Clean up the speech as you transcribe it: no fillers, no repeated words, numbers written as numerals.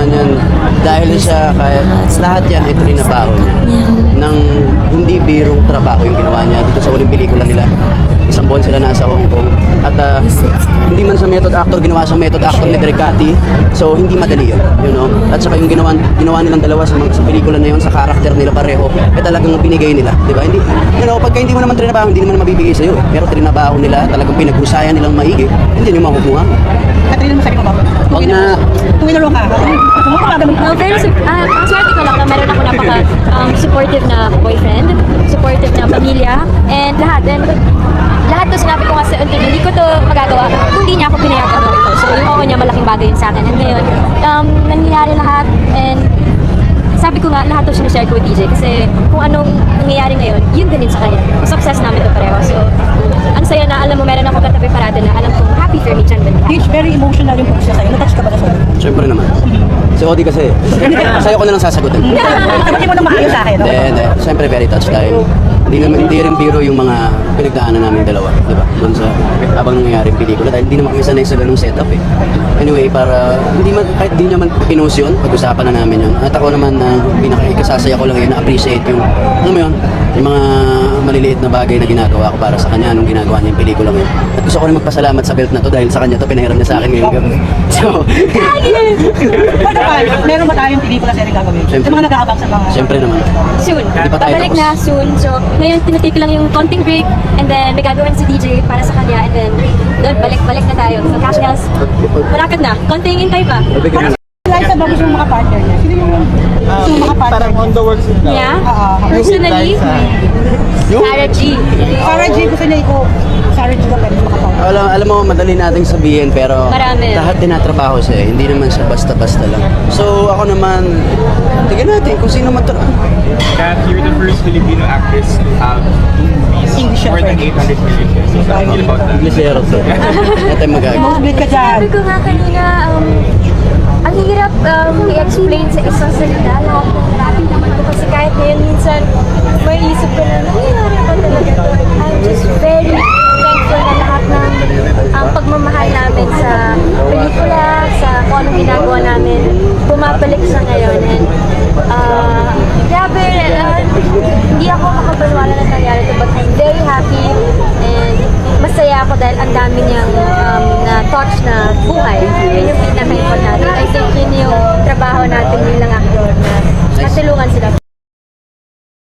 Yan, dahil siya kahit lahat yan ay trinabaho niya ng hindi birong trabaho yung ginawa niya dito sa uling pelikula nila. Isang buwan sila nasa Hong Kong at hindi man sa method actor, ginawa sa method actor ni Dricati, so hindi madali yun, you know. At saka yung ginawa nilang dalawa sa pelikula na yun, sa karakter nila pareho, talagang binigay nila, di ba? Hindi, you know, pagka hindi mo naman trinabaho, hindi naman mabibigay sa'yo eh. Pero trinabaho nila, talagang pinag-usayan nilang maigi, hindi nyo makukuha. Katrina, masabi mo ba? Huwag na, Kung inalo ka, Pero ang swerte ko lang na meron ako supportive na boyfriend, supportive na pamilya, and lahat. And lahat to sinabi ko nga sa interview, hindi ko to magagawa kung hindi niya ako pinayagan gawin to. So yung ako niya, malaking bagay yun sa akin. And ngayon, nangyayari lahat, and sabi ko nga, lahat to sinishare ko with DJ kasi kung anong nangyayari ngayon, yun din sa kanya. Success namin to pareho. So, ang saya na, alam mo, meron ako katabi parado na alam kong happy for me, dyan din. Huge, very emotional yung pag-siya sa'yo. Natouch ka ba na sa'yo? syempre naman. Si Odi kasi, sa'yo ko na lang sasagutin. Sabi mo nang maayos sa akin. Hindi, syempre very touched tayo. Hindi rin biro yung mga pinagdaanan namin dalawa, di ba? Doon sa habang nangyayari yung pelikula dahil hindi naman kami sanay sa ganung setup eh. Anyway, para hindi man kahit di naman pinost yun, pag-usapan na namin yun. At ako naman na pinaka-ikasasaya ko lang yun, na-appreciate yung, ano mo yun, yung mga maliliit na bagay na ginagawa ko para sa kanya nung ginagawa niya yung pelikula ngayon. At gusto ko rin magpasalamat sa belt na to dahil sa kanya to pinahiram niya sa akin ngayong gabi. So, Paano ba? Meron ba tayong pelikula sa rin gagawin? Siyempre. Yung mga nag-aabang sa mga... syempre naman. Soon. Hindi pa tayo Babalik tapos. na soon. So, ngayon tinatake lang yung konting break and then may gagawin si DJ para sa kanya and then doon balik na tayo. So, cash gas, marakad na. Konting intay pa. Liza ba gusto yung mga partner niya? Sino yung mga partner Parang on niya? the works na. Yeah. Oo. Personally, Sarah G. Sarah G, gusto niya ikaw. Sarah G ka pwede makapartner. Alam mo, madali nating sabihin pero Marami. lahat tinatrabaho siya eh. Hindi naman siya basta-basta lang. So ako naman, tignan natin kung sino man to. Kat, you're the first Filipino actress to have two movies English more than 800 million pesos. How do you feel about that? Inglesero to. Ito yung magagawa. Nosebleed ka dyan. Sabi ko nga kanina, ang hirap i-explain sa isang salita lahat ng natin naman ko kasi kahit ngayon minsan may isip ko na nangyayari ba talaga to? I'm just very thankful na lahat ng pagmamahal namin sa pelikula, sa kung anong ginagawa namin, bumabalik sa ngayon. And grabe, hindi ako makapaniwala na nangyari ito but I'm